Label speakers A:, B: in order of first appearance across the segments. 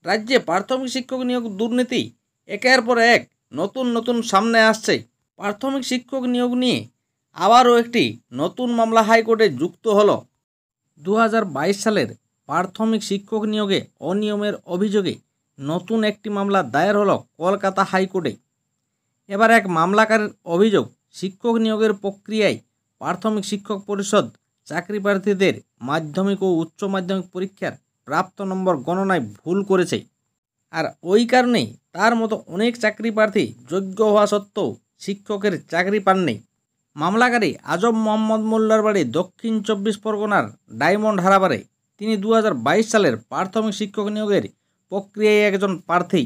A: রাজ্যে প্রাথমিক শিক্ষক নিয়োগ দুর্নীতি একের পর এক নতুন সামনে আসছে। প্রাথমিক শিক্ষক নিয়োগ নিয়ে আবারও একটি নতুন মামলা হাইকোর্টে যুক্ত হলো। 2022 সালের প্রাথমিক শিক্ষক নিয়োগে অনিয়মের অভিযোগে নতুন একটি মামলা দায়ের হলো কলকাতা হাইকোর্টে। এবার এক মামলাকারীর অভিযোগ, শিক্ষক নিয়োগের প্রক্রিয়ায় প্রাথমিক শিক্ষক পরিষদ চাকরি প্রার্থীদের মাধ্যমিক ও উচ্চ মাধ্যমিক পরীক্ষার প্রাপ্ত নম্বর গণনায় ভুল করেছে। আর ওই কারণেই তার মতো অনেক চাকরি প্রার্থী যোগ্য হওয়া সত্ত্বেও শিক্ষকের চাকরি পাননি। মামলাকারী আজম মোহাম্মদ মোল্লার বাড়ি দক্ষিণ 24 পরগনার ডায়মন্ড হারবারে। তিনি 2022 সালের প্রাথমিক শিক্ষক নিয়োগের প্রক্রিয়ায় একজন প্রার্থী।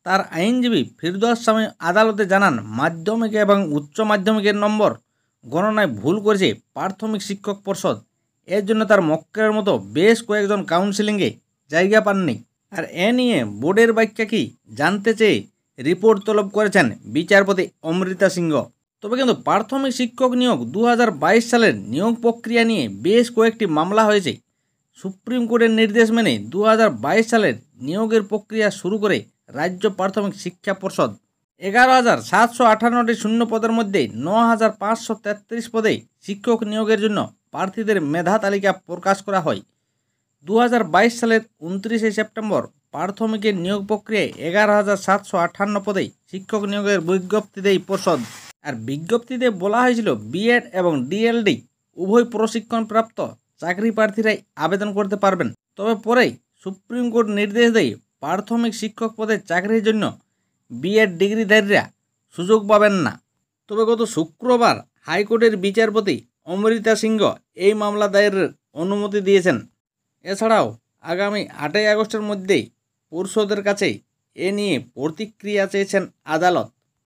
A: তার আইনজীবী ফিরদৌস শামীম আদালতে জানান, মাধ্যমিক এবং উচ্চ মাধ্যমিকের নম্বর গণনায় ভুল করেছে প্রাথমিক শিক্ষক পর্ষদ। এর জন্য তার মক্কেলের মতো বেশ কয়েকজন কাউন্সিলিংয়ে জায়গা পাননি। আর এ নিয়ে বোর্ডের ব্যাখ্যা কি জানতে চেয়ে রিপোর্ট তলব করেছেন বিচারপতি অমৃতা সিংহ। তবে কিন্তু প্রাথমিক শিক্ষক নিয়োগ 2022 সালের নিয়োগ প্রক্রিয়া নিয়ে বেশ কয়েকটি মামলা হয়েছে। সুপ্রিম কোর্টের নির্দেশ মেনে 2022 সালের নিয়োগের প্রক্রিয়া শুরু করে রাজ্য প্রাথমিক শিক্ষা পর্ষদ। 11,758টি শূন্য পদের মধ্যে 9,533 পদে শিক্ষক নিয়োগের জন্য প্রার্থীদের মেধা তালিকা প্রকাশ করা হয়। 2022 সালের 29শে সেপ্টেম্বর প্রাথমিকের নিয়োগ প্রক্রিয়ায় 11,758 পদে শিক্ষক নিয়োগের বিজ্ঞপ্তি দেয় পর্ষদ। আর বিজ্ঞপ্তিতে বলা হয়েছিল বিএড এবং ডিএলডি উভয় প্রশিক্ষণপ্রাপ্ত চাকরি প্রার্থীরাই আবেদন করতে পারবেন। তবে পরেই সুপ্রিম কোর্ট নির্দেশ দেয় প্রাথমিক শিক্ষক পদের চাকরির জন্য বিএড ডিগ্রিধারীরা সুযোগ পাবেন না। তবে গত শুক্রবার হাইকোর্টের বিচারপতি অমৃতা সিংহ এই মামলা দায়েরের অনুমতি দিয়েছেন। এছাড়াও আগামী 8ই আগস্টের মধ্যেই পর্ষদের কাছে এ নিয়ে প্রতিক্রিয়া চেয়েছেন আদালত।